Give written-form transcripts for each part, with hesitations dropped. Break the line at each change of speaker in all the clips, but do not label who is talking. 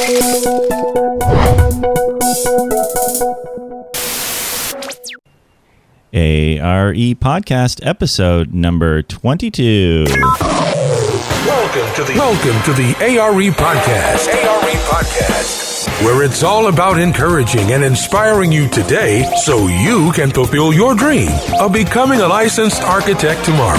ARE Podcast, episode number 22.
Welcome to the ARE Podcast. Where it's all about encouraging and inspiring you today so you can fulfill your dream of becoming a licensed architect tomorrow.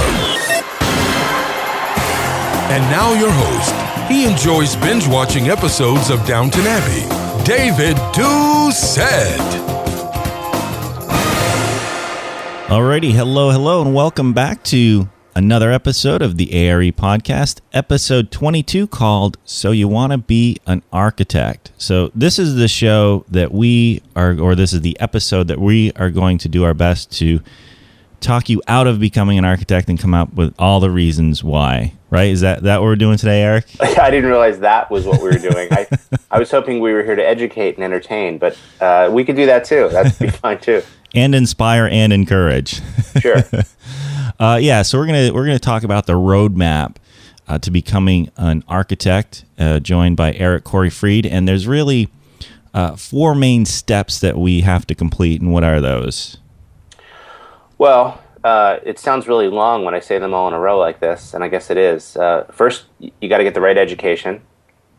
And now your host. He enjoys binge-watching episodes of Downton Abbey, David Doucette.
Alrighty, hello, and welcome back to another episode of the ARE Podcast, episode 22, called So You Want to Be an Architect. So this is the show that this is the episode that we are going to do our best to talk you out of becoming an architect and come up with all the reasons why. Right? Is that what we're doing today, Eric?
I didn't realize that was what we were doing. I was hoping we were here to educate and entertain, but we could do that too. That'd be fine too.
And inspire and encourage.
Sure.
So we're gonna talk about the roadmap to becoming an architect, joined by Eric Corey Freed. And there's really 4 main steps that we have to complete. And what are those?
Well, it sounds really long when I say them all in a row like this, and I guess it is. First, you got to get the right education.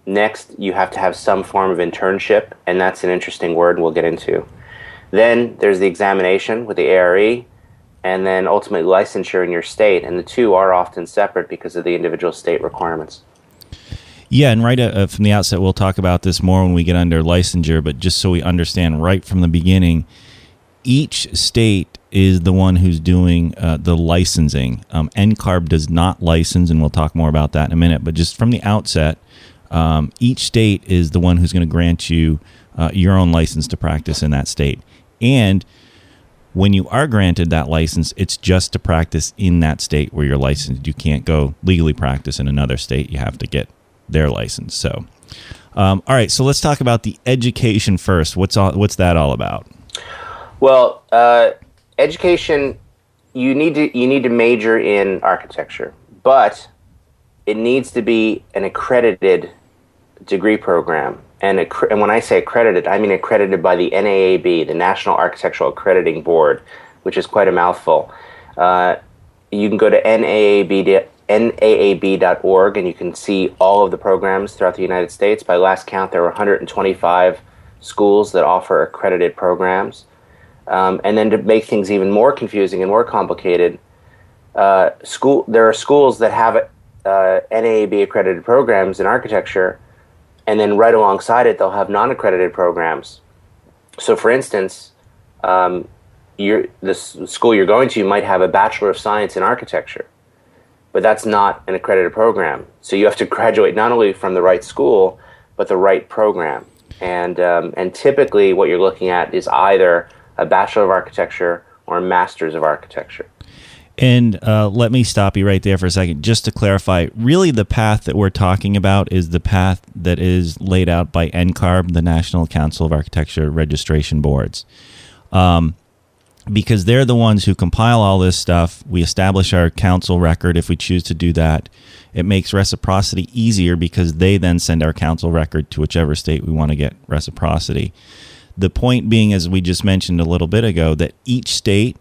Next, you have to have some form of internship, and that's an interesting word we'll get into. Then there's the examination with the ARE, and then ultimately licensure in your state, and the two are often separate because of the individual state requirements.
Yeah, and right from the outset, we'll talk about this more when we get under licensure, but just so we understand right from the beginning, each state is the one who's doing the licensing. NCARB does not license, and we'll talk more about that in a minute, but just from the outset, each state is the one who's going to grant you your own license to practice in that state. And when you are granted that license, it's just to practice in that state where you're licensed. You can't go legally practice in another state. You have to get their license. So, all right. So let's talk about the education first. What's that all about? Well,
education. You need to major in architecture, but it needs to be an accredited degree program. And when I say accredited, I mean accredited by the NAAB, the National Architectural Accrediting Board, which is quite a mouthful. You can go to NAAB.org, and you can see all of the programs throughout the United States. By last count, there were 125 schools that offer accredited programs. And then to make things even more confusing and more complicated, there are schools that have NAAB accredited programs in architecture, and then right alongside it, they'll have non-accredited programs. So, for instance, the school you're going to might have a Bachelor of Science in Architecture, but that's not an accredited program. So you have to graduate not only from the right school, but the right program. And typically, what you're looking at is either a Bachelor of Architecture or a Master's of Architecture.
And let me stop you right there for a second, just to clarify. Really, the path that we're talking about is the path that is laid out by NCARB, the National Council of Architecture Registration Boards, because they're the ones who compile all this stuff. We establish our council record if we choose to do that. It makes reciprocity easier because they then send our council record to whichever state we want to get reciprocity. The point being, as we just mentioned a little bit ago, that each state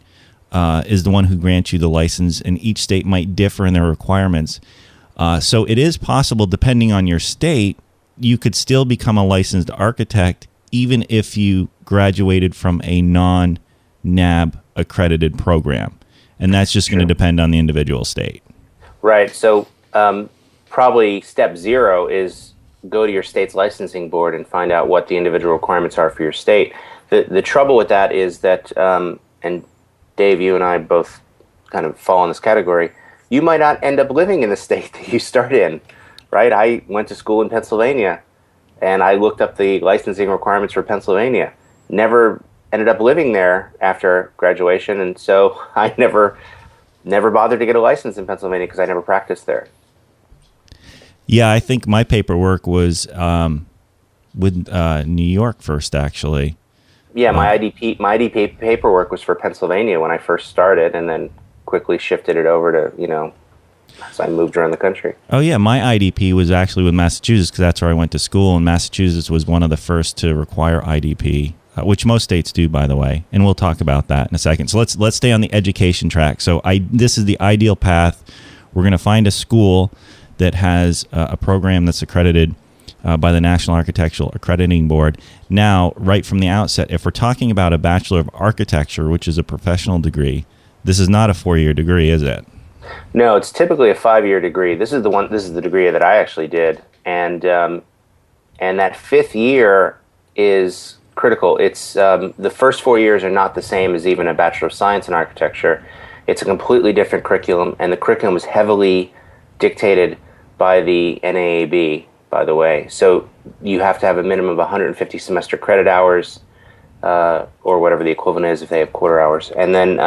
is the one who grants you the license, and each state might differ in their requirements. So it is possible, depending on your state, you could still become a licensed architect even if you graduated from a non-NAB accredited program. And that's just going to depend on the individual state.
Right. So probably step 0 is go to your state's licensing board and find out what the individual requirements are for your state. The trouble with that is that, and Dave, you and I both kind of fall in this category, you might not end up living in the state that you start in, right? I went to school in Pennsylvania, and I looked up the licensing requirements for Pennsylvania. Never ended up living there after graduation, and so I never bothered to get a license in Pennsylvania because I never practiced there.
Yeah, I think my paperwork was with New York first, actually.
Yeah, my IDP paperwork was for Pennsylvania when I first started, and then quickly shifted it over to, as I moved around the country.
Oh, yeah. My IDP was actually with Massachusetts because that's where I went to school. And Massachusetts was one of the first to require IDP, which most states do, by the way. And we'll talk about that in a second. So let's stay on the education track. So this is the ideal path. We're going to find a school that has a program that's accredited by the National Architectural Accrediting Board. Now, right from the outset, if we're talking about a Bachelor of Architecture, which is a professional degree, this is not a 4-year degree, is it?
No, it's typically a 5-year degree. This is the degree that I actually did, and that 5th year is critical. It's the first 4 years are not the same as even a Bachelor of Science in Architecture. It's a completely different curriculum, and the curriculum is heavily dictated by the NAAB, by the way. So you have to have a minimum of 150 semester credit hours, or whatever the equivalent is if they have quarter hours. And then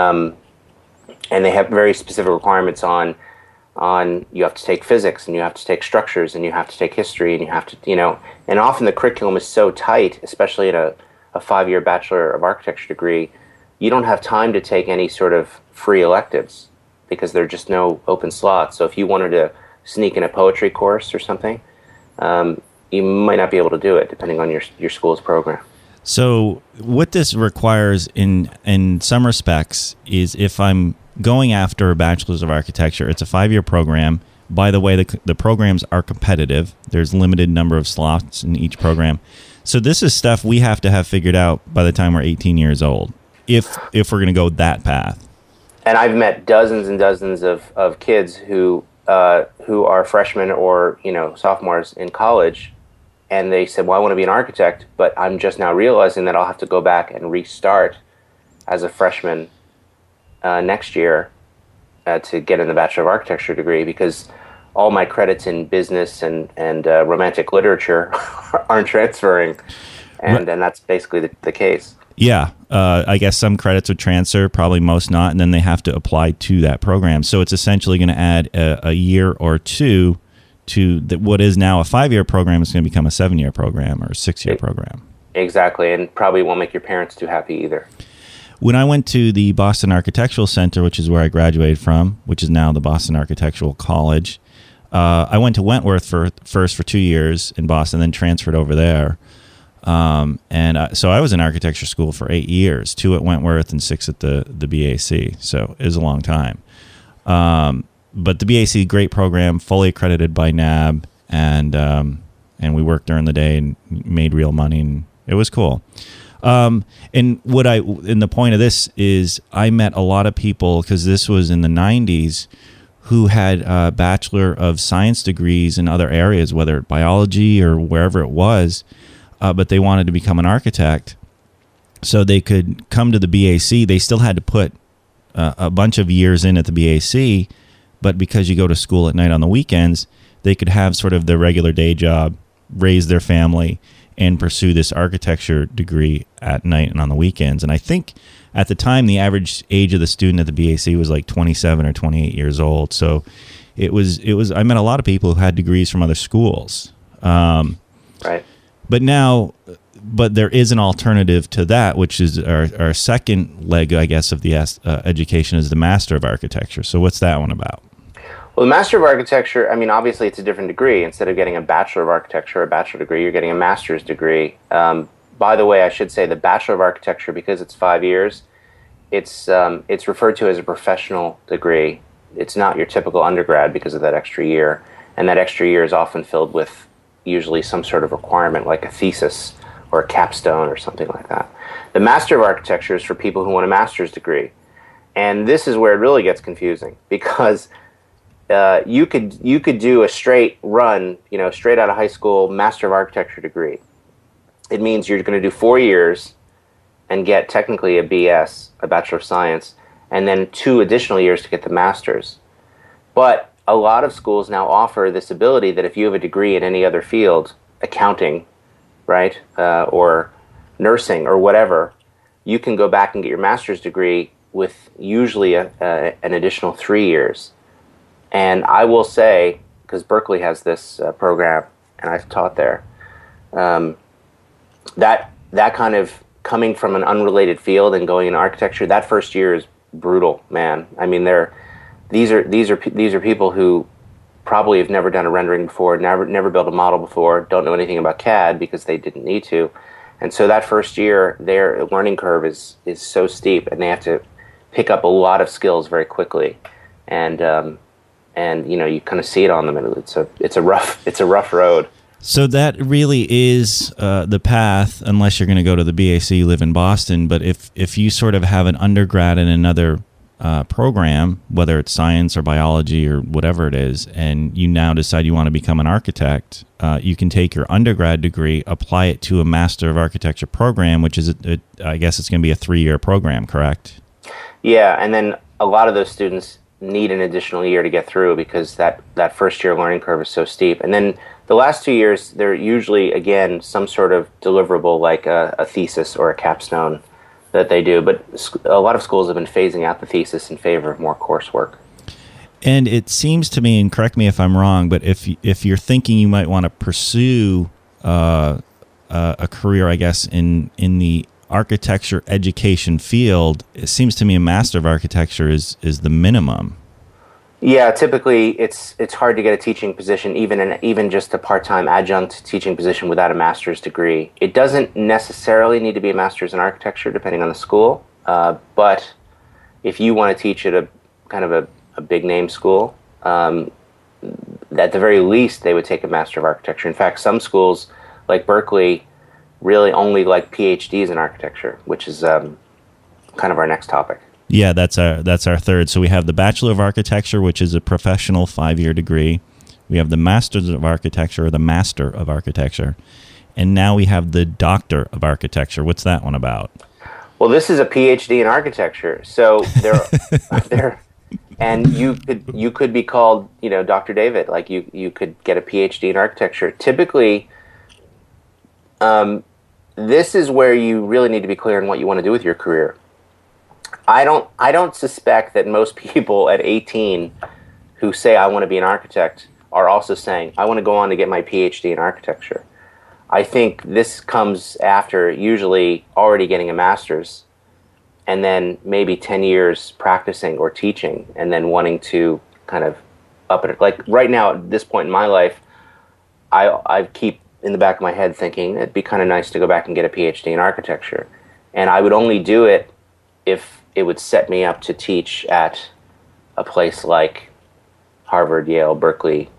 and they have very specific requirements on you have to take physics, and you have to take structures, and you have to take history, and you have to, and often the curriculum is so tight, especially in a 5-year Bachelor of Architecture degree, you don't have time to take any sort of free electives because there are just no open slots. So if you wanted to sneak in a poetry course or something, you might not be able to do it depending on your school's program.
So what this requires in some respects is if I'm going after a Bachelor's of Architecture, it's a 5-year program. By the way, the programs are competitive. There's limited number of slots in each program. So this is stuff we have to have figured out by the time we're 18 years old, if we're going to go that path. And
I've met dozens and dozens of kids who are freshmen or sophomores in college, and they said, well, I want to be an architect, but I'm just now realizing that I'll have to go back and restart as a freshman next year to get in the Bachelor of Architecture degree because all my credits in business and romantic literature aren't transferring, and that's basically the case. Yeah,
I guess some credits would transfer, probably most not, and then they have to apply to that program. So it's essentially going to add a year or two to what is now a 5-year program is going to become a 7-year program or a 6-year program.
Exactly, and probably won't make your parents too happy either.
When I went to the Boston Architectural Center, which is where I graduated from, which is now the Boston Architectural College, I went to Wentworth first for 2 years in Boston, then transferred over there. So I was in architecture school for 8 years, 2 at Wentworth and 6 at the BAC. So it was a long time. But the BAC, great program, fully accredited by NAB, and we worked during the day and made real money, and it was cool. And the point of this is I met a lot of people, because this was in the 90s, who had Bachelor of Science degrees in other areas, whether biology or wherever it was, but they wanted to become an architect. So they could come to the BAC. They still had to put a bunch of years in at the BAC, but because you go to school at night on the weekends, they could have sort of their regular day job, raise their family, and pursue this architecture degree at night and on the weekends. And I think at the time, the average age of the student at the BAC was like 27 or 28 years old. So it was. I met a lot of people who had degrees from other schools.
Right.
But there is an alternative to that, which is our second leg, I guess, of the education is the Master of Architecture. So what's that one about?
Well, the Master of Architecture, I mean, obviously it's a different degree. Instead of getting a Bachelor of Architecture or a bachelor degree, you're getting a master's degree. By the way, I should say the Bachelor of Architecture, because it's 5 years, it's referred to as a professional degree. It's not your typical undergrad because of that extra year. And that extra year is often filled with usually some sort of requirement like a thesis or a capstone or something like that. The Master of Architecture is for people who want a master's degree. And this is where it really gets confusing, because you could do a straight run, straight out of high school, Master of Architecture degree. It means you're going to do 4 years and get technically a BS, a Bachelor of Science, and then 2 additional years to get the master's. But a lot of schools now offer this ability that if you have a degree in any other field, accounting, right, or nursing or whatever, you can go back and get your master's degree with usually an additional 3 years. And I will say, because Berkeley has this program, and I've taught there, that kind of coming from an unrelated field and going into architecture, that first year is brutal, man. I mean, they're these are people who probably have never done a rendering before, never built a model before, don't know anything about CAD because they didn't need to. And so that first year, their learning curve is so steep, and they have to pick up a lot of skills very quickly. And you kind of see it on them, and it's a rough road.
So that really is the path, unless you're going to go to the BAC, you live in Boston. But if you sort of have an undergrad in another program, whether it's science or biology or whatever it is, and you now decide you want to become an architect, you can take your undergrad degree, apply it to a Master of Architecture program, which is, I guess it's going to be a 3-year program, correct?
Yeah, and then a lot of those students need an additional year to get through because that first year learning curve is so steep. And then the last 2 years, they're usually, again, some sort of deliverable like a thesis or a capstone that they do. But a lot of schools have been phasing out the thesis in favor of more coursework.
And it seems to me, and correct me if I'm wrong, but if you're thinking you might want to pursue a career, I guess, in the architecture education field, it seems to me a Master of Architecture is the minimum.
Yeah, typically it's hard to get a teaching position, even just a part-time adjunct teaching position without a master's degree. It doesn't necessarily need to be a master's in architecture, depending on the school. But if you want to teach at a kind of a big name school, at the very least they would take a Master of Architecture. In fact, some schools like Berkeley really only like PhDs in architecture, which is kind of our next topic.
Yeah, that's our third. So we have the Bachelor of Architecture, which is a professional 5-year degree. We have the Masters of Architecture, or the Master of Architecture. And now we have the Doctor of Architecture. What's that one about?
Well, this is a PhD in architecture. So and you could be called, Dr. David. Like you could get a PhD in architecture. Typically, this is where you really need to be clear on what you want to do with your career. I don't suspect that most people at 18 who say I want to be an architect are also saying I want to go on to get my PhD in architecture. I think this comes after usually already getting a master's and then maybe 10 years practicing or teaching and then wanting to kind of up it. Like right now at this point in my life, I keep in the back of my head thinking it'd be kind of nice to go back and get a PhD in architecture. And I would only do it if it would set me up to teach at a place like Harvard, Yale, Berkeley,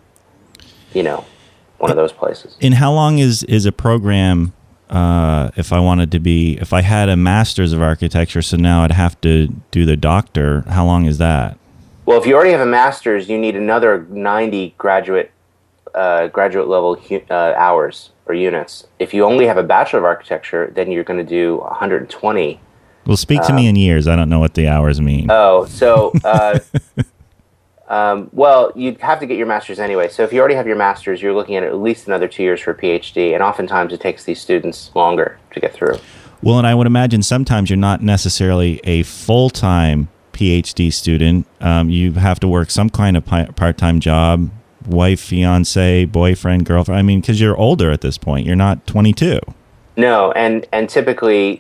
one of those places.
And how long is a program if I had a Master's of Architecture, so now I'd have to do the Doctor, how long is that?
Well, if you already have a Master's, you need another 90 graduate level hours or units. If you only have a Bachelor of Architecture, then you're going to do 120.
Well, speak to me in years. I don't know what the hours mean.
Oh, so, well, you'd have to get your master's anyway. So if you already have your master's, you're looking at least another 2 years for a PhD, and oftentimes it takes these students longer to get through.
Well, and I would imagine sometimes you're not necessarily a full-time PhD student. You have to work some kind of part-time job, wife, fiance, boyfriend, girlfriend. I mean, because you're older at this point. You're not 22.
No, and typically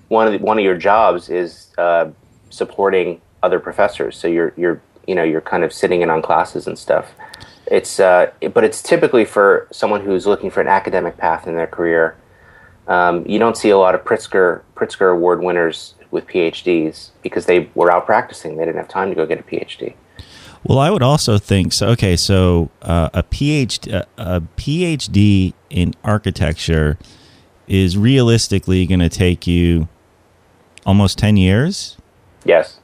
one of your jobs is supporting other professors. So you're kind of sitting in on classes and stuff. But it's typically for someone who's looking for an academic path in their career. You don't see a lot of Pritzker Award winners with PhDs because they were out practicing. They didn't have time to go get a PhD.
Well, I would also think so. Okay, so a PhD in architecture is realistically going to take you almost 10 years?
Yes.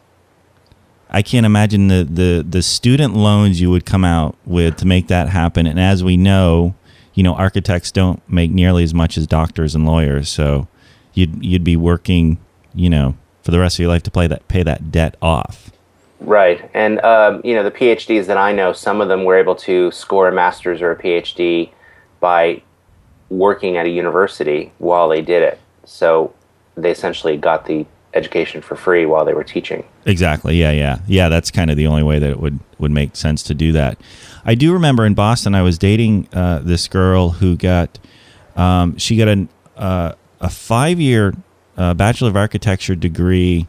I can't imagine the student loans you would come out with to make that happen. And as we know, architects don't make nearly as much as doctors and lawyers. So you'd be working, for the rest of your life to pay that debt off.
Right. And, the PhDs that I know, some of them were able to score a master's or a PhD by working at a university while they did it. So they essentially got the education for free while they were teaching. Exactly.
Yeah. That's kind of the only way that it would make sense to do that. I do remember in Boston, I was dating this girl who got a 5-year Bachelor of Architecture degree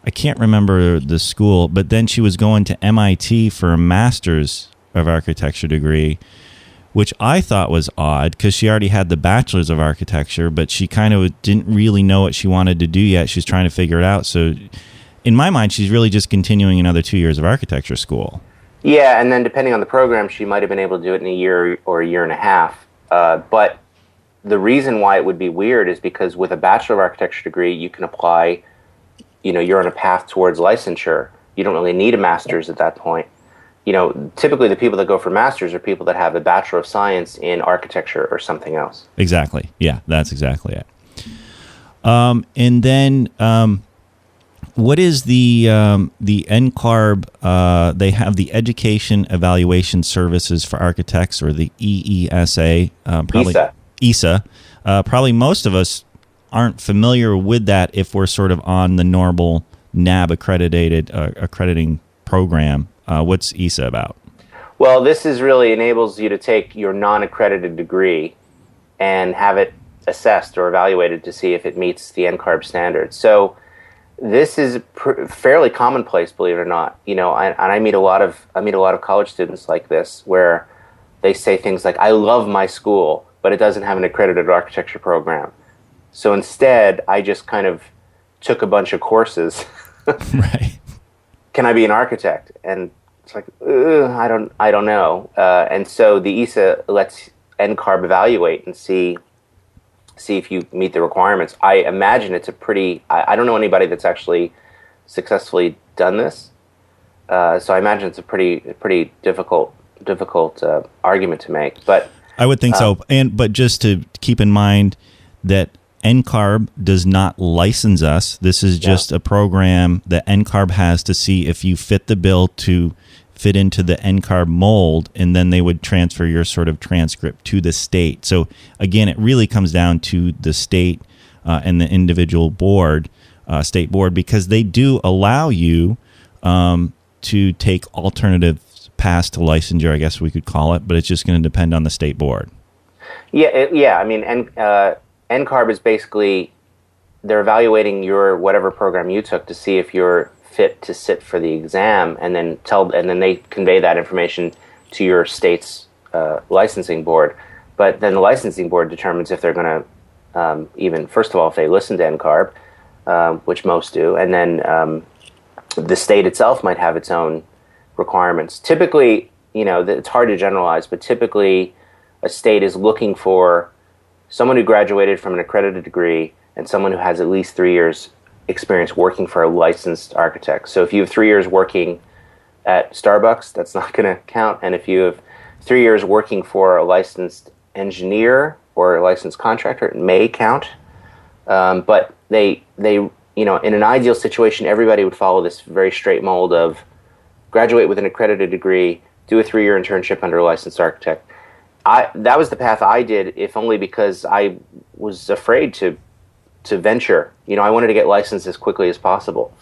I can't remember the school, but then she was going to MIT for a master's of architecture degree, which I thought was odd because she already had the bachelor's of architecture, but she kind of didn't really know what she wanted to do yet. She's trying to figure it out. So in my mind, she's really just continuing another 2 years of architecture school.
Yeah, and then depending on the program, she might have been able to do it in a year or a year and a half. But the reason why it would be weird is because with a Bachelor of Architecture degree, you can apply, you're on a path towards licensure. You don't really need a master's at that point. Typically the people that go for masters are people that have a Bachelor of Science in architecture or something else.
Exactly. Yeah, that's exactly it. And then what is the NCARB? They have the Education Evaluation Services for Architects, or the EESA. ESA. Probably most of us aren't familiar with that if we're sort of on the normal NAB accrediting program. What's ESA about?
Well, this is really enables you to take your non-accredited degree and have it assessed or evaluated to see if it meets the NCARB standards. So this is fairly commonplace, believe it or not. I meet a lot of college students like this, where they say things like, "I love my school, but it doesn't have an accredited architecture program. So instead, I just kind of took a bunch of courses."
Right.
Can I be an architect? And it's like, I don't know. And so the ESA lets NCARB evaluate and see if you meet the requirements. I imagine it's a pretty. I don't know anybody that's actually successfully done this. So I imagine it's a pretty difficult argument to make. But
I would think so. But just to keep in mind that NCARB does not license us. This is just a program that NCARB has to see if you fit the bill to fit into the NCARB mold, and then they would transfer your sort of transcript to the state. So again, it really comes down to the state and the individual board, state board, because they do allow you to take alternative paths to licensure, I guess we could call it, but it's just going to depend on the state board.
I mean, NCARB is basically, they're evaluating your whatever program you took to see if you're fit to sit for the exam, and then they convey that information to your state's licensing board. But then the licensing board determines if they're going to even, first of all, if they listen to NCARB, which most do, and then the state itself might have its own requirements. Typically, it's hard to generalize, but typically a state is looking for someone who graduated from an accredited degree and someone who has at least 3 years experience working for a licensed architect. So if you have 3 years working at Starbucks, that's not going to count. And if you have 3 years working for a licensed engineer or a licensed contractor, it may count. But they in an ideal situation, everybody would follow this very straight mold of graduate with an accredited degree, do a 3-year internship under a licensed architect. That was the path I did, if only because I was afraid to venture. I wanted to get licensed as quickly as possible.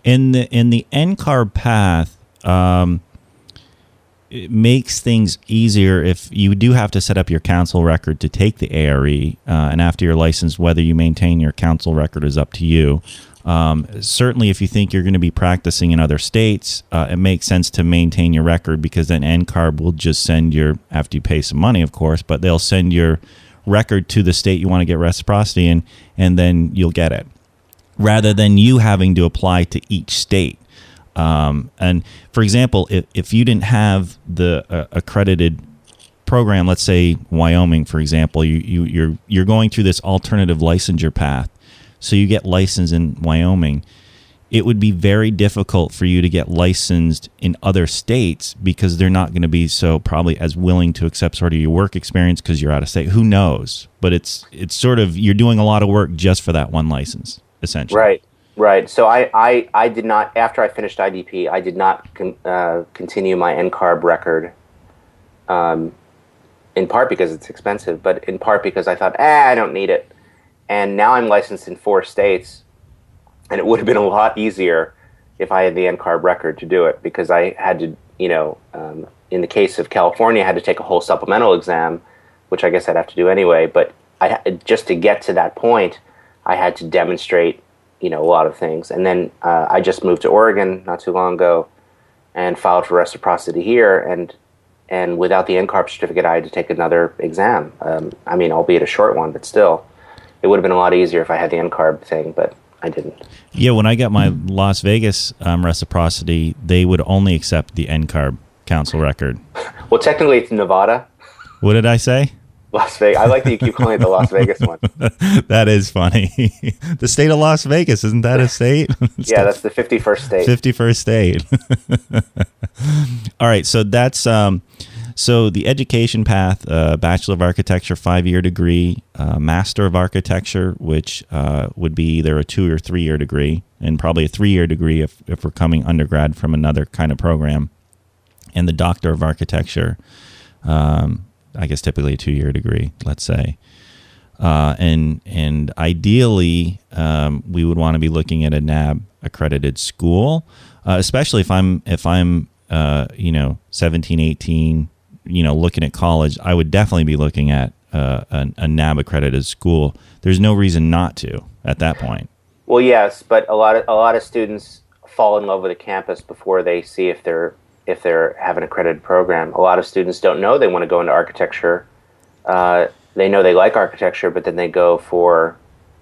In the NCARB path, it makes things easier if you do have to set up your council record to take the ARE, and after you're licensed, whether you maintain your council record is up to you. Certainly, if you think you're going to be practicing in other states, it makes sense to maintain your record, because then NCARB will just send after you pay some money, of course, but they'll send your record to the state you want to get reciprocity in, and then you'll get it, rather than you having to apply to each state. And for example, if you didn't have the accredited program, let's say Wyoming, for example, you're going through this alternative licensure path. So you get licensed in Wyoming, it would be very difficult for you to get licensed in other states, because they're not going to be so probably as willing to accept sort of your work experience because you're out of state. Who knows? But it's sort of, you're doing a lot of work just for that one license, essentially.
Right. So I did not, after I finished IDP, I did not continue my NCARB record, in part because it's expensive, but in part because I thought, I don't need it. And now I'm licensed in 4 states, and it would have been a lot easier if I had the NCARB record to do it, because I had to, in the case of California, I had to take a whole supplemental exam, which I guess I'd have to do anyway. But just to get to that point, I had to demonstrate, a lot of things. And then I just moved to Oregon not too long ago and filed for reciprocity here. And without the NCARB certificate, I had to take another exam. Albeit a short one, but still, it would have been a lot easier if I had the NCARB thing, but I didn't.
Yeah, when I got my Las Vegas reciprocity, they would only accept the NCARB council record.
Well, technically, it's Nevada.
What did I say?
Las Vegas. I like that you keep calling it the Las Vegas one.
That is funny. The state of Las Vegas, isn't that a state?
Yeah, that's the 51st state.
51st state. All right, so that's so the education path: Bachelor of Architecture, 5-year degree, Master of Architecture, which would be either a 2 or 3 year degree, and probably a 3-year degree if we're coming undergrad from another kind of program, and the Doctor of Architecture. I guess typically a 2-year degree, let's say. And ideally, we would want to be looking at a NAB accredited school, especially if I'm 17, 18, looking at college. I would definitely be looking at a NAB accredited school. There's no reason not to at that point.
Well, yes, but a lot of students fall in love with a campus before they see if they have an accredited program. A lot of students don't know they want to go into architecture. They know they like architecture, but then they go for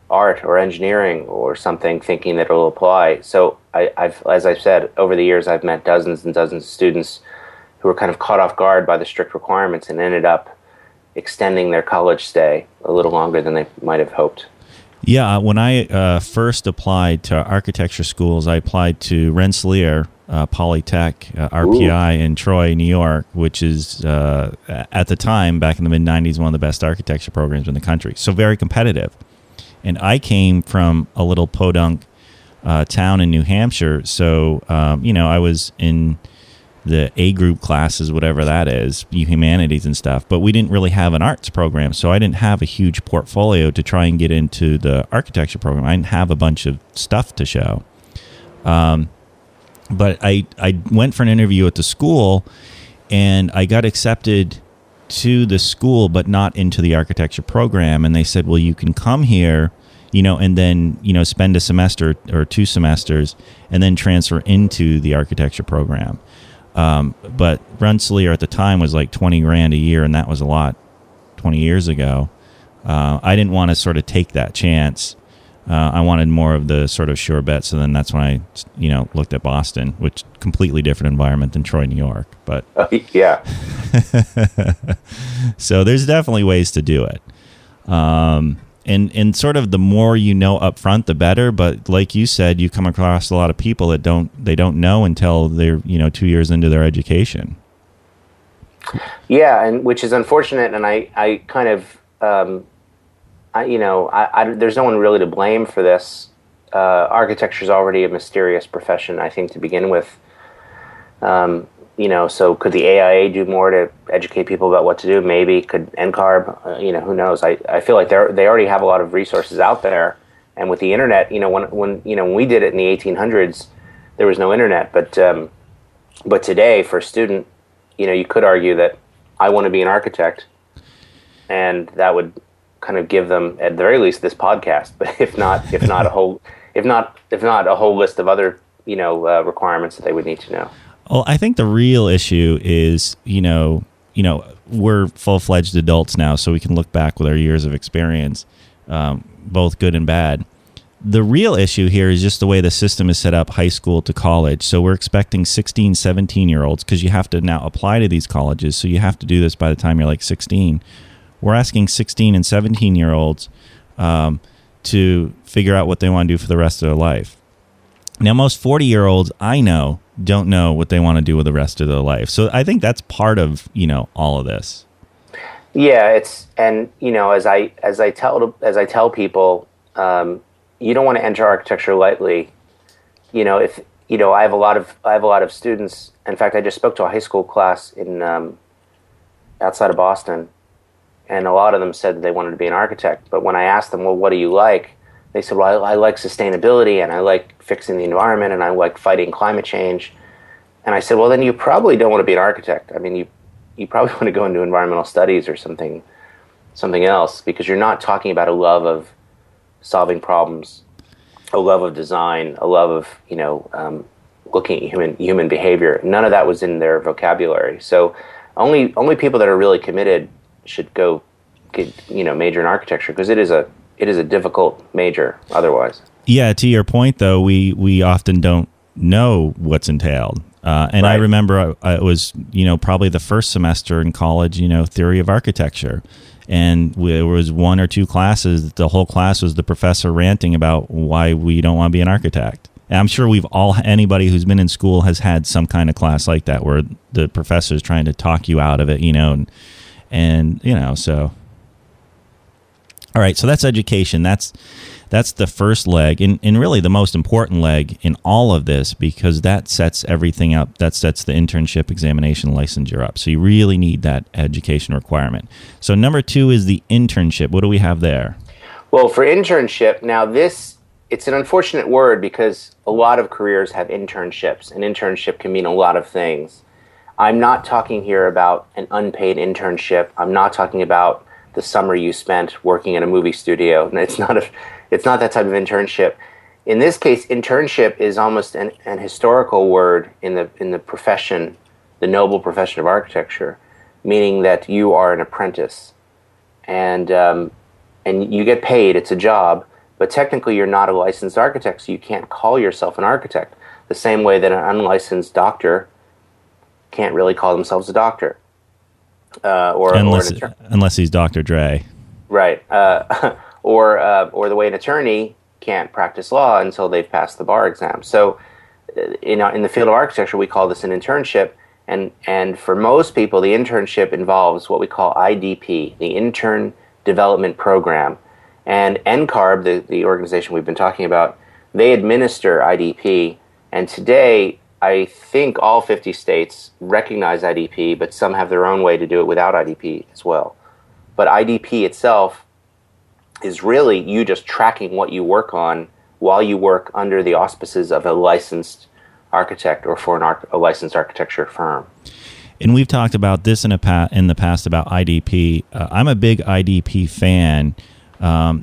art or engineering or something thinking that it'll apply. So as I've said, over the years, I've met dozens and dozens of students who were kind of caught off guard by the strict requirements and ended up extending their college stay a little longer than they might have hoped.
Yeah, when I first applied to architecture schools, I applied to Rensselaer Polytech, RPI in Troy, New York, which is at the time, back in the mid-'90s, one of the best architecture programs in the country. So very competitive. And I came from a little podunk town in New Hampshire. So, I was in the A group classes, whatever that is, humanities and stuff. But we didn't really have an arts program. So I didn't have a huge portfolio to try and get into the architecture program. I didn't have a bunch of stuff to show. But I went for an interview at the school, and I got accepted to the school, but not into the architecture program. And they said, well, you can come here, and then, spend a semester or 2 semesters and then transfer into the architecture program. But Rensselaer at the time was like $20,000 a year, and that was a lot 20 years ago. I didn't want to sort of take that chance. I wanted more of the sort of sure bet. So then that's when I, looked at Boston, which completely different environment than Troy, New York. But
yeah.
So there's definitely ways to do it. And sort of the more you know up front, the better. But like you said, you come across a lot of people that don't know until they're, 2 years into their education.
Yeah, and which is unfortunate. And I kind of, there's no one really to blame for this. Architecture is already a mysterious profession, I think, to begin with. So could the AIA do more to educate people about what to do? Maybe. Could NCARB? Who knows? I feel like they already have a lot of resources out there, and with the internet, when we did it in the 1800s, there was no internet. But today, for a student, you could argue that I want to be an architect, and that would kind of give them, at the very least, this podcast. But if not a whole list of other requirements that they would need to know.
Well, I think the real issue is, we're full-fledged adults now, so we can look back with our years of experience, both good and bad. The real issue here is just the way the system is set up, high school to college. So we're expecting 16, 17-year-olds, because you have to now apply to these colleges, so you have to do this by the time you're like 16. We're asking 16 and 17-year-olds to figure out what they want to do for the rest of their life. Now, most 40-year-olds I know don't know what they want to do with the rest of their life. So I think that's part of, all of this.
Yeah, as I tell people, you don't want to enter architecture lightly. I have a lot of students. In fact, I just spoke to a high school class in outside of Boston, and a lot of them said that they wanted to be an architect. But when I asked them, well, what do you like? They said, well, I like sustainability, and I like fixing the environment, and I like fighting climate change. And I said, well, then you probably don't want to be an architect. I mean, you probably want to go into environmental studies or something else, because you're not talking about a love of solving problems. a love of design, a love of looking at human behavior. None of that was in their vocabulary. So only people that are really committed should go get major in architecture, because it is a difficult major otherwise.
Yeah, to your point though, we often don't know what's entailed. And
Right.
I remember it was probably the first semester in college, theory of architecture. And there was one or two classes. The whole class was the professor ranting about why we don't want to be an architect. And I'm sure anybody who's been in school has had some kind of class like that where the professor is trying to talk you out of it, so. All right, so that's education. That's the first leg, and really the most important leg in all of this, because that sets everything up. That sets the internship, examination, licensure up. So you really need that education requirement. So number 2 is the internship. What do we have there?
Well, for internship, now it's an unfortunate word because a lot of careers have internships. An internship can mean a lot of things. I'm not talking here about an unpaid internship. I'm not talking about the summer you spent working in a movie studio. It's not that type of internship. In this case, internship is almost an historical word in the profession, the noble profession of architecture, meaning that you are an apprentice, and you get paid. It's a job, but technically you're not a licensed architect, so you can't call yourself an architect. The same way that an unlicensed doctor can't really call themselves a doctor.
Unless he's Dr. Dre.
Right. Or the way an attorney can't practice law until they've passed the bar exam. So in the field of architecture, we call this an internship. And for most people, the internship involves what we call IDP, the Intern Development Program. And NCARB, the organization we've been talking about, they administer IDP. And today, I think all 50 states recognize IDP, but some have their own way to do it without IDP as well. But IDP itself is really you just tracking what you work on while you work under the auspices of a licensed architect or for a licensed architecture firm.
And we've talked about this in the past about IDP. I'm a big IDP fan.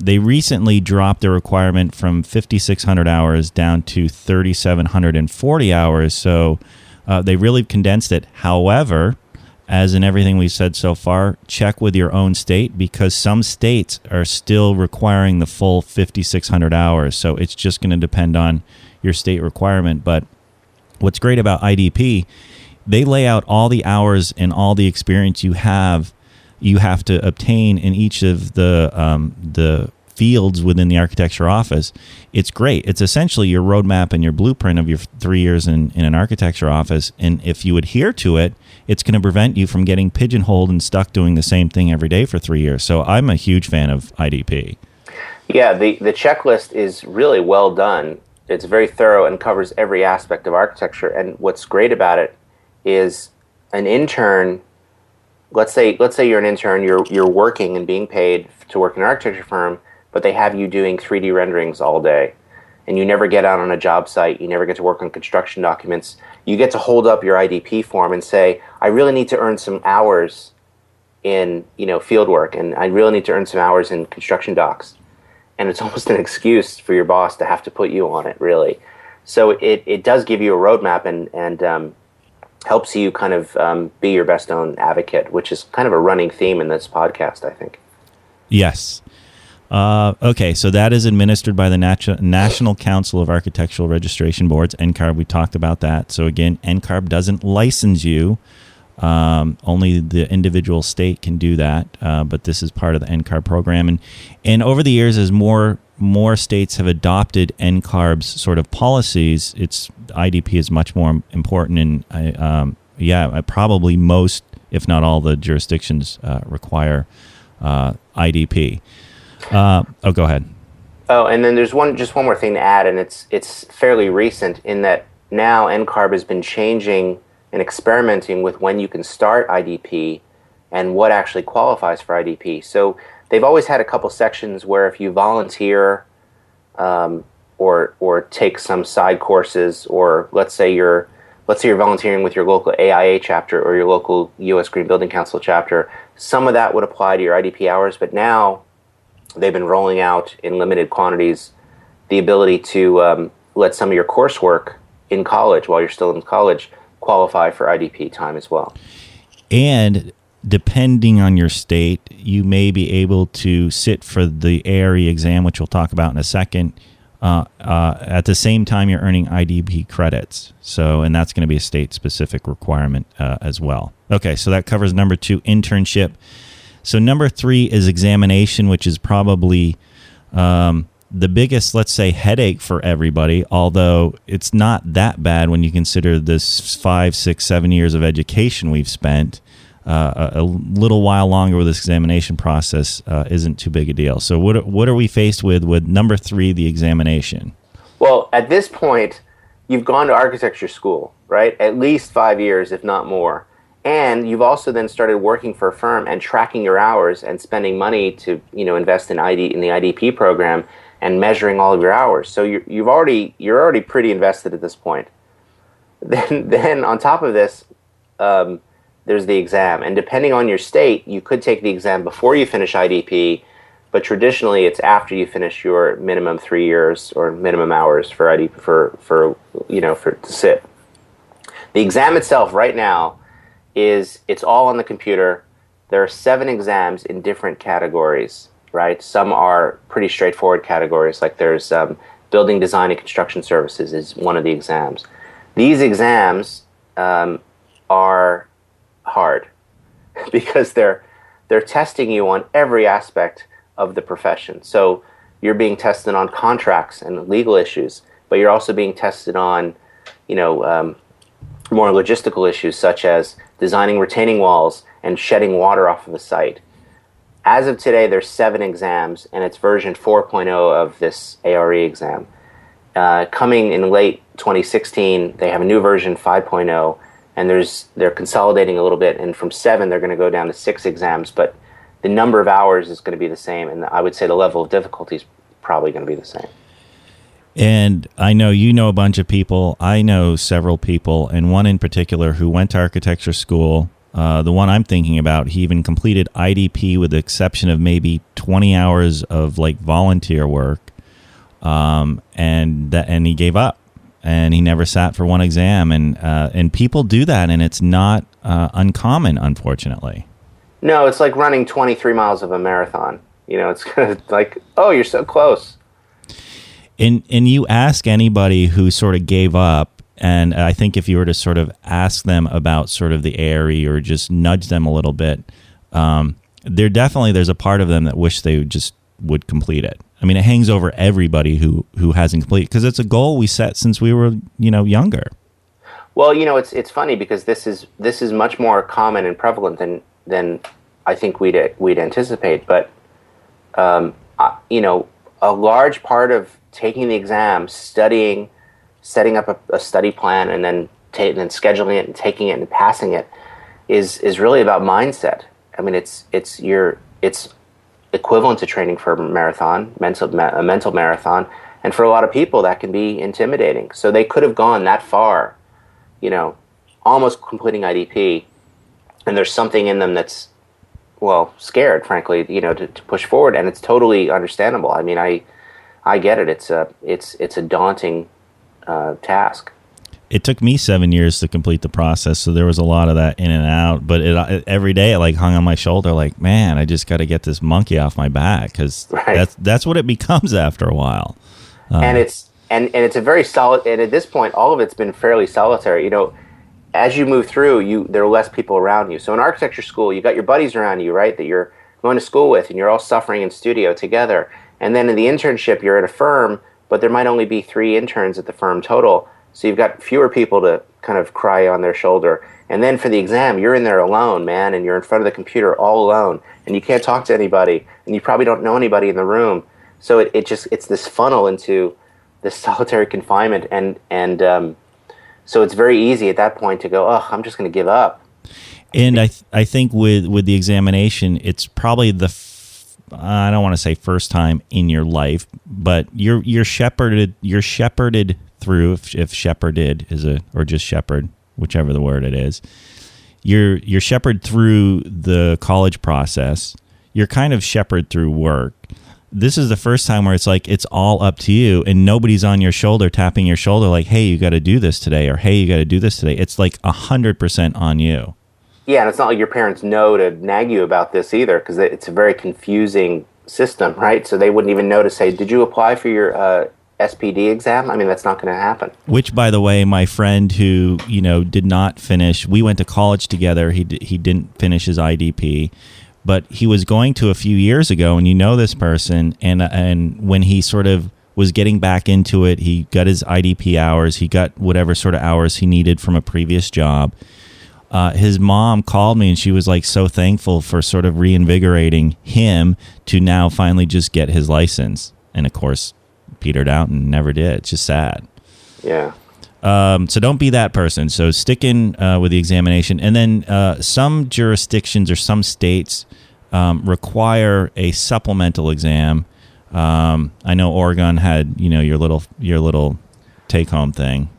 They recently dropped the requirement from 5,600 hours down to 3,740 hours. So they really condensed it. However, as in everything we've said so far, check with your own state, because some states are still requiring the full 5,600 hours. So it's just going to depend on your state requirement. But what's great about IDP, they lay out all the hours and all the experience you have to obtain in each of the fields within the architecture office. It's great. It's essentially your roadmap and your blueprint of your 3 years in an architecture office. And if you adhere to it, it's going to prevent you from getting pigeonholed and stuck doing the same thing every day for 3 years. So I'm a huge fan of IDP.
Yeah, the checklist is really well done. It's very thorough and covers every aspect of architecture. And what's great about it is an intern. Let's say you're an intern. You're working and being paid to work in an architecture firm, but they have you doing 3D renderings all day, and you never get out on a job site. You never get to work on construction documents. You get to hold up your IDP form and say, "I really need to earn some hours in field work, and I really need to earn some hours in construction docs." And it's almost an excuse for your boss to have to put you on it, really. So it does give you a roadmap and helps you kind of be your best own advocate, which is kind of a running theme in this podcast, I think.
Yes. Okay, so that is administered by the National Council of Architectural Registration Boards, NCARB. We talked about that. So again, NCARB doesn't license you. Only the individual state can do that, but this is part of the NCARB program. And over the years, as more states have adopted NCARB's sort of policies, IDP is much more important. And probably most, if not all, the jurisdictions require IDP. Go ahead.
Oh, and then there's one more thing to add, and it's fairly recent in that now NCARB has been changing and experimenting with when you can start IDP and what actually qualifies for IDP. So they've always had a couple sections where if you volunteer or take some side courses, or let's say you're volunteering with your local AIA chapter or your local U.S. Green Building Council chapter, some of that would apply to your IDP hours. But now they've been rolling out in limited quantities the ability to let some of your coursework in college, while you're still in college, qualify for IDP time as well.
And depending on your state, you may be able to sit for the ARE exam, which we'll talk about in a second, at the same time you're earning IDP credits. So, and that's going to be a state-specific requirement as well. Okay, so that covers number 2, internship. So number 3 is examination, which is probably the biggest, let's say, headache for everybody, although it's not that bad when you consider this 5, 6, 7 years of education we've spent. A little while longer with this examination process isn't too big a deal. So what are we faced with number 3, the examination?
Well, at this point, you've gone to architecture school, right? At least 5 years, if not more. And you've also then started working for a firm and tracking your hours and spending money to, invest in the IDP program and measuring all of your hours. So you're already pretty invested at this point. Then on top of this, there's the exam. And depending on your state, you could take the exam before you finish IDP, but traditionally it's after you finish your minimum 3 years or minimum hours for IDP to sit. The exam itself right now it's all on the computer. There are 7 exams in different categories, right? Some are pretty straightforward categories, like there's building design and construction services is one of the exams. These exams are hard because they're testing you on every aspect of the profession. So you're being tested on contracts and legal issues, but you're also being tested on, more logistical issues such as designing retaining walls and shedding water off of the site. As of today, there's 7 exams, and it's version 4.0 of this ARE exam. Coming in late 2016, they have a new version 5.0, and they're consolidating a little bit, and from 7, they're going to go down to 6 exams, but the number of hours is going to be the same, and I would say the level of difficulty is probably going to be the same.
And I know you know a bunch of people. I know several people, and one in particular who went to architecture school. The one I'm thinking about, he even completed IDP with the exception of maybe 20 hours of volunteer work, and he gave up, and he never sat for one exam. And people do that, and it's not uncommon, unfortunately.
No, it's like running 23 miles of a marathon. It's kind of like, oh, you're so close.
And you ask anybody who sort of gave up, and I think if you were to sort of ask them about sort of the ARE or just nudge them a little bit, there's a part of them that wish they just would complete it. I mean, it hangs over everybody who hasn't completed, because it's a goal we set since we were younger.
Well, it's funny because this is much more common and prevalent than I think we'd anticipate. But a large part of taking the exam, studying, setting up a study plan, and then scheduling it and taking it and passing it is really about mindset. I mean, it's equivalent to training for a marathon, a mental marathon, and for a lot of people that can be intimidating. So they could have gone that far, almost completing IDP, and there's something in them that's scared, frankly, to push forward, and it's totally understandable. I mean, I get it. It's a daunting task.
It took me 7 years to complete the process, so there was a lot of that in and out. But every day it hung on my shoulder, man, I just got to get this monkey off my back, because that's what it becomes after a while. And
it's a very solid. And at this point, all of it's been fairly solitary. As you move through, there are less people around you. So in architecture school, you got your buddies around you, right, that you're going to school with, and you're all suffering in studio together. And then in the internship, you're at a firm, but there might only be 3 interns at the firm total. So you've got fewer people to kind of cry on their shoulder. And then for the exam, you're in there alone, man, and you're in front of the computer all alone, and you can't talk to anybody, and you probably don't know anybody in the room. So it's this funnel into this solitary confinement, and so it's very easy at that point to go, oh, I'm just going to give up.
And I think with the examination, it's probably I don't want to say first time in your life, but you're shepherded through, if shepherded is or just shepherd, whichever the word it is. You're shepherded through the college process. You're kind of shepherded through work. this is the first time where it's like it's all up to you and nobody's on your shoulder tapping your shoulder like, hey, you got to do this today, or hey, you got to do this today. It's like 100% on you.
Yeah, and it's not like your parents know to nag you about this either, because it's a very confusing system, right? So they wouldn't even know to say, did you apply for your SPD exam? I mean, that's not going to happen.
Which, by the way, my friend who, did not finish, we went to college together. He didn't finish his IDP. But he was going to a few years ago, and this person, and when he sort of was getting back into it, he got his IDP hours, he got whatever sort of hours he needed from a previous job. His mom called me, and she was like so thankful for sort of reinvigorating him to now finally just get his license. And of course, petered out and never did. It's just sad.
Yeah.
So don't be that person. So stick in with the examination. And then some jurisdictions or some states require a supplemental exam. I know Oregon had, your little take-home thing.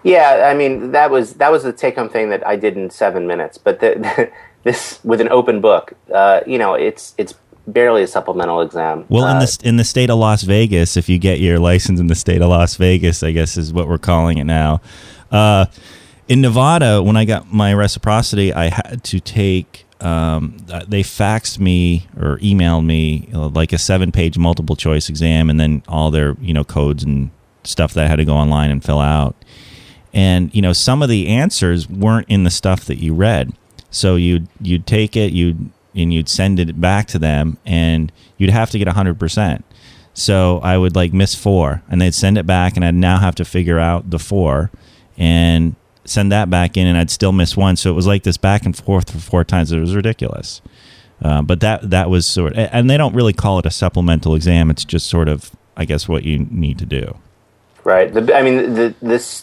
Yeah, I mean, that was the take-home thing that I did in 7 minutes. But this, with an open book, it's barely a supplemental exam.
Well, in the state of Las Vegas, if you get your license in the state of Las Vegas, I guess is what we're calling it now. In Nevada, when I got my reciprocity, I had to take. They faxed me or emailed me like a 7-page multiple choice exam, and then all their codes and stuff that I had to go online and fill out. And some of the answers weren't in the stuff that you read, so you'd take it, you'd send it back to them, and you'd have to get 100%. So I would miss 4, and they'd send it back, and I'd now have to figure out the 4 and send that back in, and I'd still miss 1. So it was like this back and forth for 4 times. It was ridiculous. But that was sort of, and they don't really call it a supplemental exam. It's just sort of, I guess, what you need to do.
Right. The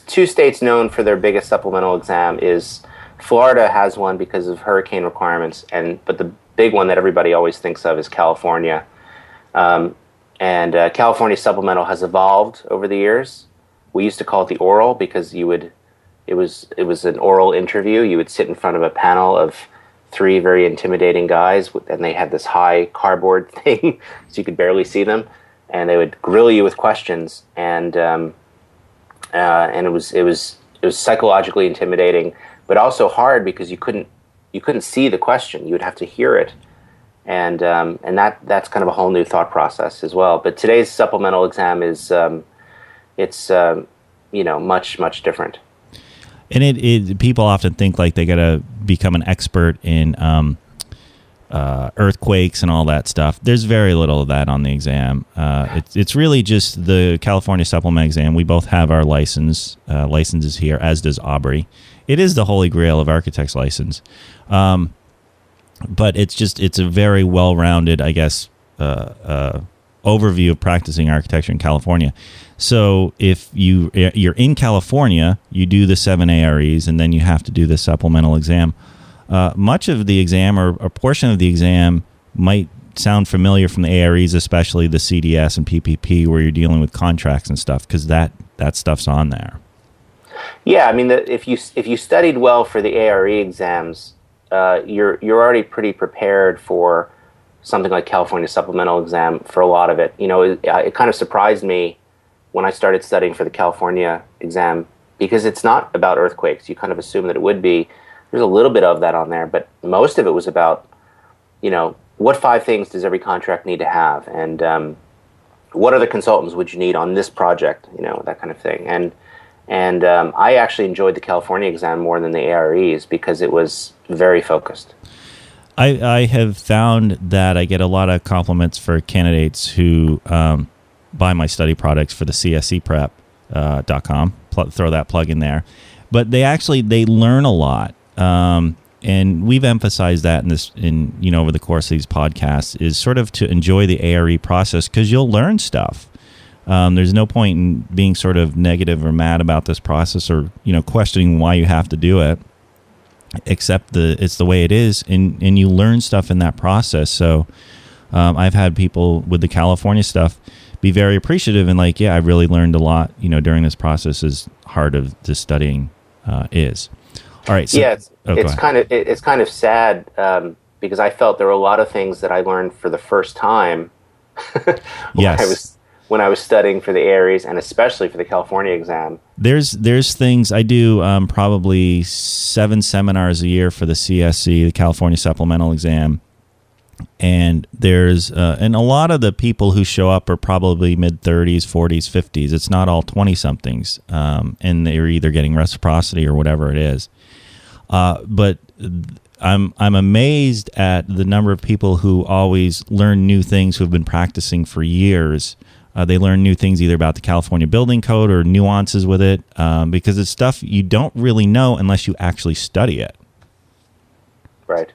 2 states known for their biggest supplemental exam is Florida has one because of hurricane requirements, but the big one that everybody always thinks of is California. And California supplemental has evolved over the years. We used to call it the oral because it was an oral interview. You would sit in front of a panel of 3 very intimidating guys, and they had this high cardboard thing, so you could barely see them, and they would grill you with questions, and it was psychologically intimidating, but also hard because you couldn't see the question. You would have to hear it, and that's kind of a whole new thought process as well. But today's supplemental exam is much different.
And people often think like they got to become an expert in earthquakes and all that stuff. There's very little of that on the exam. It's really just the California supplement exam. We both have our licenses here, as does Aubrey. It is the holy grail of architect's license. But it's a very well-rounded, I guess, overview of practicing architecture in California. So if you're in California, you do the 7 AREs, and then you have to do the supplemental exam. Much of the exam, or a portion of the exam, might sound familiar from the AREs, especially the CDS and PPP, where you're dealing with contracts and stuff, because that stuff's on there.
Yeah, I mean, if you studied well for the ARE exams, you're already pretty prepared for something like California supplemental exam for a lot of it. It kind of surprised me when I started studying for the California exam, because it's not about earthquakes. You kind of assume that it would be. There's a little bit of that on there, but most of it was about, what 5 things does every contract need to have, and what other consultants would you need on this project, that kind of thing. And I actually enjoyed the California exam more than the AREs because it was very focused.
I have found that I get a lot of compliments for candidates who buy my study products for the CSEprep.com. Throw that plug in there. But they learn a lot. And we've emphasized that over the course of these podcasts, is sort of to enjoy the ARE process, because you'll learn stuff. There's no point in being sort of negative or mad about this process, or questioning why you have to do it, except it's the way it is, and you learn stuff in that process. So I've had people with the California stuff be very appreciative and I really learned a lot during this process, as hard of the studying is. All right. So,
yeah, it's kind of sad because I felt there were a lot of things that I learned for the first time
Yes.
When I was studying for the ARES and especially for the California exam.
There's things I do, probably 7 seminars a year for the CSE, the California Supplemental Exam. And and a lot of the people who show up are probably mid 30s, 40s, 50s. It's not all 20 somethings. And they're either getting reciprocity or whatever it is. But I'm amazed at the number of people who always learn new things, who have been practicing for years. They learn new things either about the California Building Code or nuances with it, because it's stuff you don't really know unless you actually study it.
Right.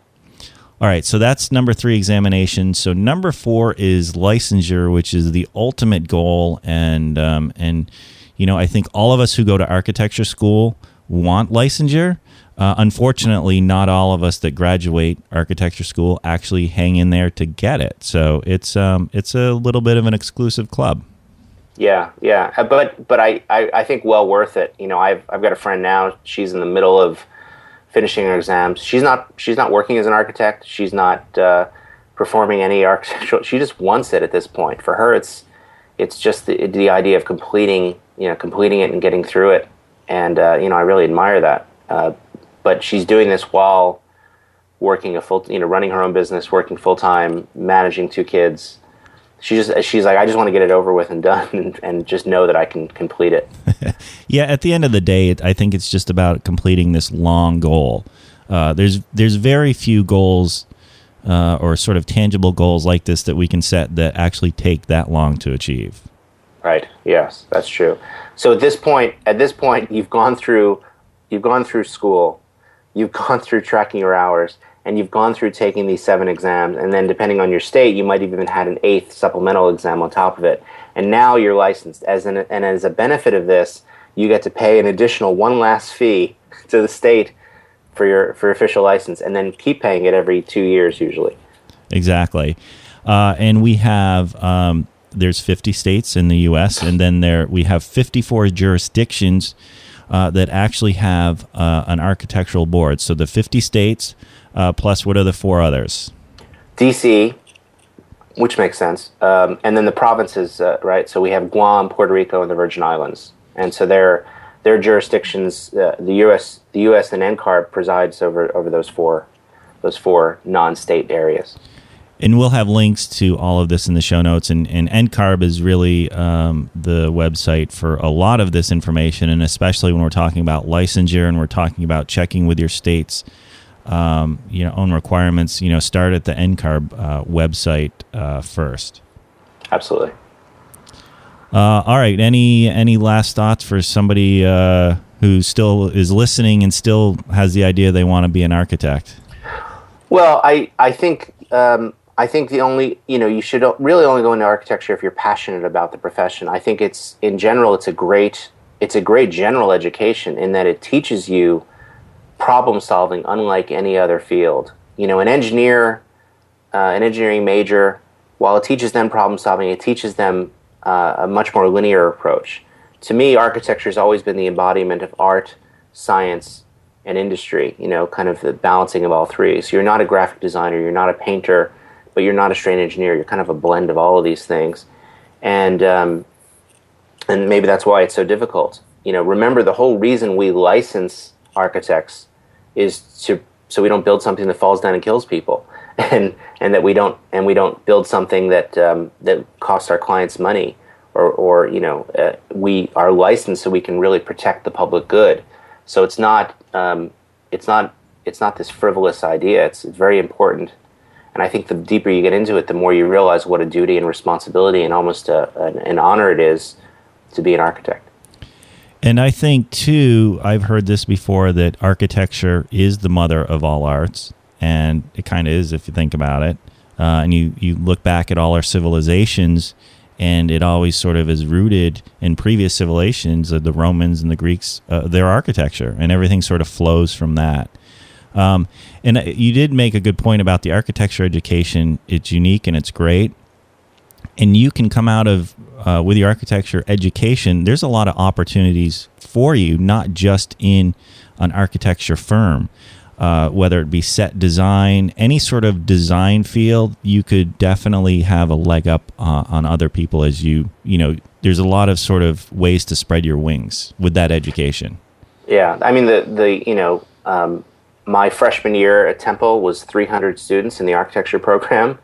All right, so that's number 3, examination. So number 4 is licensure, which is the ultimate goal. And I think all of us who go to architecture school want licensure. Unfortunately, not all of us that graduate architecture school actually hang in there to get it. So it's a little bit of an exclusive club.
Yeah. But I think well worth it. I've got a friend now. She's in the middle of finishing her exams. She's not working as an architect. She's not performing any architectural. She just wants it at this point. For her, it's just the idea of completing it and getting through it. And I really admire that. But she's doing this while working running her own business, working full time, managing 2 kids. She's like, I just want to get it over with and done, and just know that I can complete it.
Yeah, at the end of the day, I think it's just about completing this long goal. There's very few goals or sort of tangible goals like this that we can set that actually take that long to achieve.
Right. Yes, that's true. So at this point, you've gone through school, you've gone through tracking your hours, and you've gone through taking these 7 exams, and then depending on your state, you might have even had an 8th supplemental exam on top of it. And now you're licensed. And as a benefit of this, you get to pay an additional one last fee to the state for official license, and then keep paying it every 2 years usually.
Exactly. And we have there's 50 states in the U.S., and then we have 54 jurisdictions that actually have an architectural board. So the 50 states, plus what are the 4 others? D.C.,
which makes sense. And then the provinces, right? So we have Guam, Puerto Rico, and the Virgin Islands. And so their jurisdictions, the U.S. and NCARB presides over those four non-state areas.
And we'll have links to all of this in the show notes. And NCARB is really the website for a lot of this information, and especially when we're talking about licensure and we're talking about checking with your state's own requirements. Start at the NCARB website first.
Absolutely.
All right. Any last thoughts for somebody who still is listening and still has the idea they want to be an architect?
Well, I think the only, you should really only go into architecture if you're passionate about the profession. I think it's a great general education in that it teaches you problem solving unlike any other field. An engineering major, while it teaches them problem solving, it teaches them a much more linear approach. To me, architecture has always been the embodiment of art, science, and industry, kind of the balancing of all 3. So you're not a graphic designer, you're not a painter, but you're not a straight engineer. You're kind of a blend of all of these things. And maybe that's why it's so difficult. Remember, the whole reason we license architects is so we don't build something that falls down and kills people, and that we don't build something that costs our clients money, or we are licensed so we can really protect the public good. So it's not this frivolous idea. It's very important, and I think the deeper you get into it, the more you realize what a duty and responsibility and almost an honor it is to be an architect.
And I think, too, I've heard this before, that architecture is the mother of all arts, and it kind of is if you think about it. And you look back at all our civilizations, and it always sort of is rooted in previous civilizations of the Romans and the Greeks, their architecture, and everything sort of flows from that. And you did make a good point about the architecture education. It's unique and it's great. And you can come out of, with your architecture education, there's a lot of opportunities for you, not just in an architecture firm. whether it be set design, any sort of design field, you could definitely have a leg up on other people as there's a lot of sort of ways to spread your wings with that education.
Yeah, I mean, my freshman year at Temple was 300 students in the architecture program,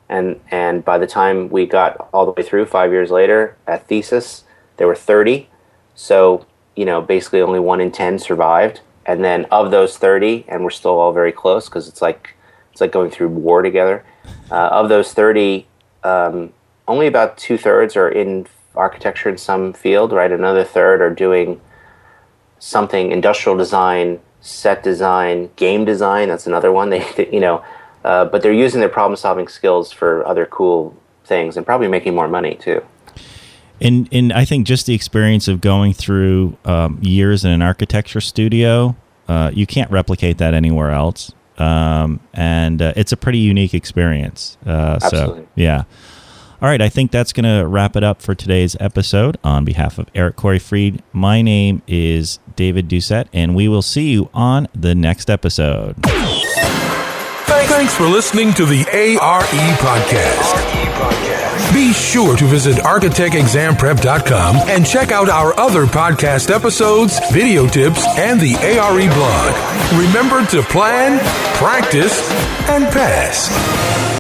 and by the time we got all the way through 5 years later at thesis, there were 30. So, basically only 1 in 10 survived. And then of those 30, and we're still all very close because it's like going through war together. Of those 30, only about 2/3 are in architecture in some field, right? Another third are doing something, industrial design, set design, game design. That's another one. But they're using their problem-solving skills for other cool things and probably making more money too.
And I think just the experience of going through years in an architecture studio, you can't replicate that anywhere else. And it's a pretty unique experience.
Absolutely.
So, yeah. All right, I think that's going to wrap it up for today's episode. On behalf of Eric Corey Freed, my name is David Doucette, and we will see you on the next episode.
Thanks for listening to the ARE Podcast. Be sure to visit architectexamprep.com and check out our other podcast episodes, video tips, and the ARE blog. Remember to plan, practice, and pass.